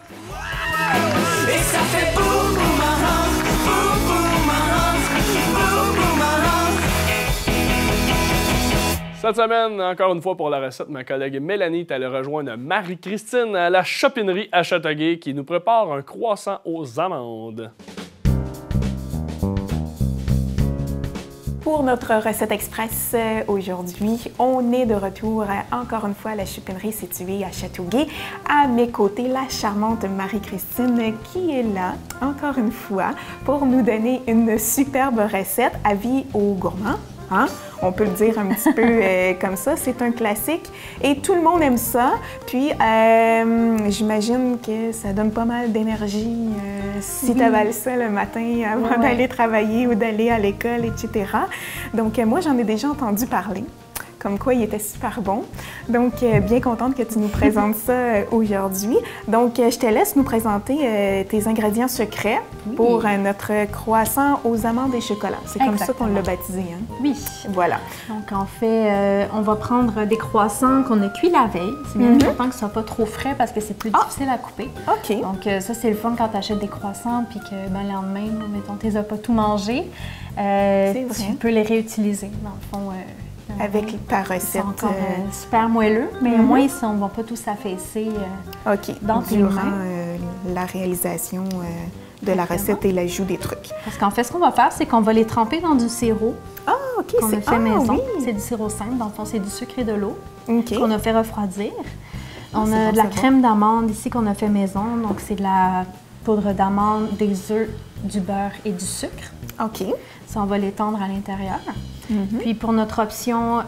Et ça fait boum boum boum boum boum. Cette semaine, encore une fois pour la recette, ma collègue Mélanie est allée rejoindre Marie-Christine à la chopinerie à Châteauguay qui nous prépare un croissant aux amandes. Pour notre recette express aujourd'hui, on est de retour encore une fois à la chopinerie située à Châteauguay. À mes côtés, la charmante Marie-Christine qui est là, encore une fois, pour nous donner une superbe recette. Avis aux gourmands. Hein? On peut le dire un petit peu comme ça, c'est un classique et tout le monde aime ça. Puis j'imagine que ça donne pas mal d'énergie si tu avales ça le matin avant d'aller travailler ou d'aller à l'école, etc. Donc moi, j'en ai déjà entendu parler. Comme quoi, il était super bon. Donc, bien contente que tu nous présentes ça aujourd'hui. Donc, je te laisse nous présenter tes ingrédients secrets pour notre croissant aux amandes et chocolat. C'est comme ça qu'on l'a baptisé, hein? Oui. Voilà. Donc, en fait, on va prendre des croissants qu'on a cuits la veille. C'est bien important que ce soit pas trop frais parce que c'est plus difficile à couper. OK. Donc, ça, c'est le fun quand tu achètes des croissants puis que le lendemain, mettons, tu les as pas tout mangé. Tu peux les réutiliser, dans le fond. Avec ta recette. Encore super moelleux, mais au moins, on ne va pas tout s'affaisser dans tes durant mains. la réalisation de la recette et l'ajout des trucs. Parce qu'en fait, ce qu'on va faire, c'est qu'on va les tremper dans du sirop qu'on a fait maison. Oui. C'est du sirop simple, dans le fond, c'est du sucre et de l'eau qu'on a fait refroidir. On a de la crème d'amande ici qu'on a fait maison, donc c'est de la poudre d'amande, des œufs, du beurre et du sucre. OK. Ça, on va l'étendre à l'intérieur. Puis pour notre option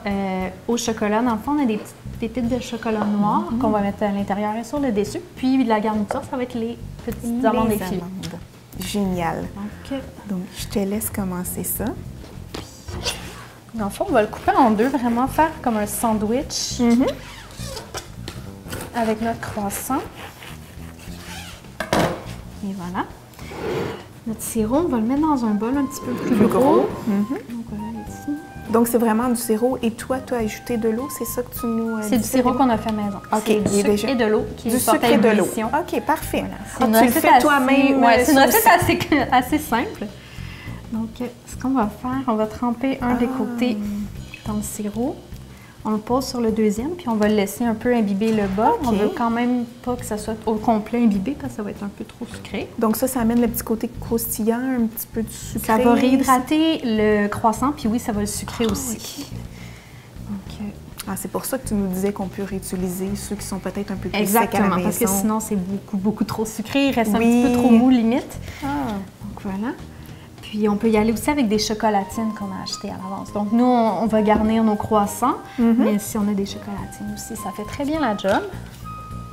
au chocolat, dans le fond, on a des petites pépites de chocolat noir qu'on va mettre à l'intérieur et sur le dessus. Puis la garniture, ça va être les petites amandes effilées. Génial. Donc, je te laisse commencer ça. Dans le fond, on va le couper en deux, vraiment faire comme un sandwich avec notre croissant. Et voilà. Notre sirop, on va le mettre dans un bol un petit peu plus gros. Donc, voilà, ici. Donc, c'est vraiment du sirop et toi, tu as ajouté de l'eau, c'est ça que tu nous c'est du sirop qu'on a fait maison. OK. C'est du sucre et de l'eau qui est porté à ébullition. OK, parfait. Voilà. Tu le fais toi-même. C'est une recette assez simple. Donc, ce qu'on va faire, on va tremper un des côtés dans le sirop. On le pose sur le deuxième, puis on va le laisser un peu imbiber le bas. On veut quand même pas que ça soit au complet imbibé parce que ça va être un peu trop sucré. Donc ça amène le petit côté croustillant, un petit peu de sucré. Ça va réhydrater le croissant, puis oui, ça va le sucrer aussi. Donc, c'est pour ça que tu nous disais qu'on peut réutiliser ceux qui sont peut-être un peu plus secs à la maison. Parce que sinon, c'est beaucoup trop sucré. Il reste un petit peu trop mou, limite. Donc voilà. Puis on peut y aller aussi avec des chocolatines qu'on a achetées à l'avance. Donc nous, on va garnir nos croissants, mais si on a des chocolatines aussi, ça fait très bien la job.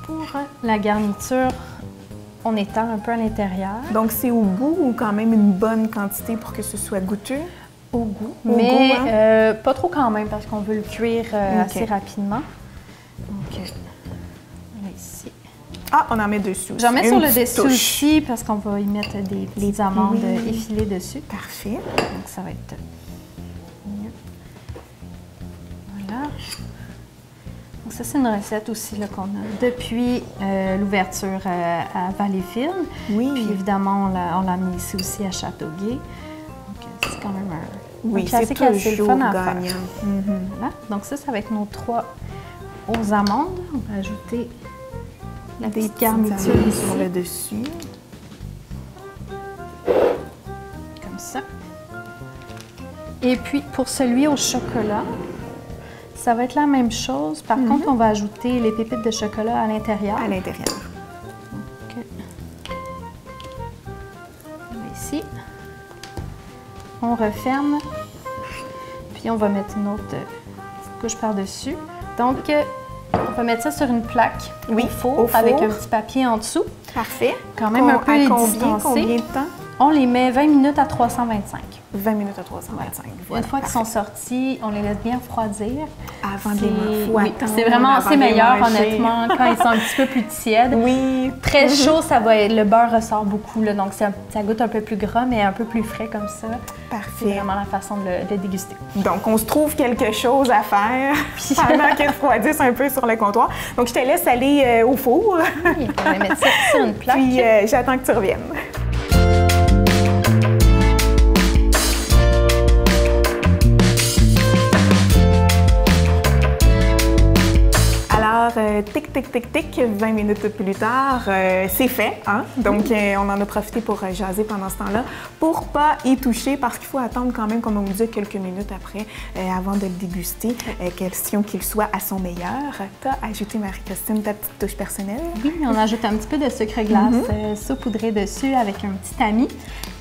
Pour la garniture, on étale un peu à l'intérieur. Donc c'est au goût ou quand même une bonne quantité pour que ce soit goûteux? Au goût, mais pas trop quand même parce qu'on veut le cuire assez rapidement. Donc là, ici. On en met dessus. J'en mets sur le dessus aussi parce qu'on va y mettre des amandes effilées dessus. Parfait. Donc ça va être mieux. Voilà. Donc ça, c'est une recette aussi qu'on a depuis l'ouverture à Valleyfield. Oui. Puis évidemment, on l'a mis ici aussi à Châteauguay. Donc c'est quand même un classique assez fun à faire. Voilà. Donc ça va être nos 3 aux amandes. On va ajouter la petite garniture sur le dessus. Comme ça. Et puis, pour celui au chocolat, ça va être la même chose. Par contre, on va ajouter les pépites de chocolat à l'intérieur. À l'intérieur. Ici. On referme. Puis, on va mettre une autre petite couche par-dessus. Donc, on va mettre ça sur une plaque au four avec un petit papier en dessous. Parfait. Quand même un peu distancé. Combien de temps? On les met 20 minutes à 325. 20 minutes à 325. Voilà, Une fois qu'ils sont sortis, on les laisse bien refroidir. Avant de les manger. Oui, c'est vraiment assez meilleur, honnêtement, quand ils sont un petit peu plus tièdes. Oui. Très chaud, ça va être, le beurre ressort beaucoup, là, donc ça goûte un peu plus gras, mais un peu plus frais comme ça. Parfait. C'est vraiment la façon de le déguster. Donc, on se trouve quelque chose à faire pendant qu'ils refroidissent un peu sur le comptoir. Donc, je te laisse aller au four. Oui, on va mettre ça sur une plaque. Puis, j'attends que tu reviennes. Alors, tic, tic, tic, tic, 20 minutes plus tard, c'est fait. Hein? Donc, on en a profité pour jaser pendant ce temps-là, pour pas y toucher, parce qu'il faut attendre quand même, comme on vous dit, quelques minutes après, avant de le déguster, question qu'il soit à son meilleur. Tu as ajouté, Marie-Christine, ta petite touche personnelle? Oui, on ajoute un petit peu de sucre glace saupoudré dessus avec un petit tamis.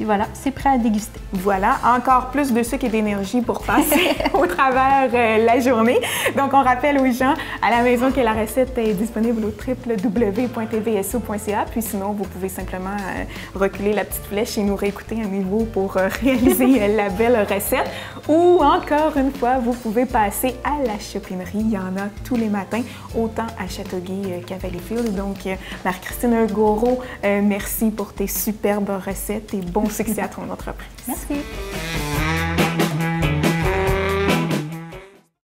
Et voilà, c'est prêt à déguster. Voilà, encore plus de sucre et d'énergie pour passer au travers la journée. Donc, on rappelle aux gens à la maison que la recette est disponible au www.tvso.ca. Puis sinon, vous pouvez simplement reculer la petite flèche et nous réécouter à nouveau pour réaliser la belle recette. Ou encore une fois, vous pouvez passer à la chopinerie. Il y en a tous les matins, autant à Châteauguay qu'à Valleyfield. Donc, Marie-Christine Gouraud, merci pour tes superbes recettes et bon succès à ton entreprise. Merci.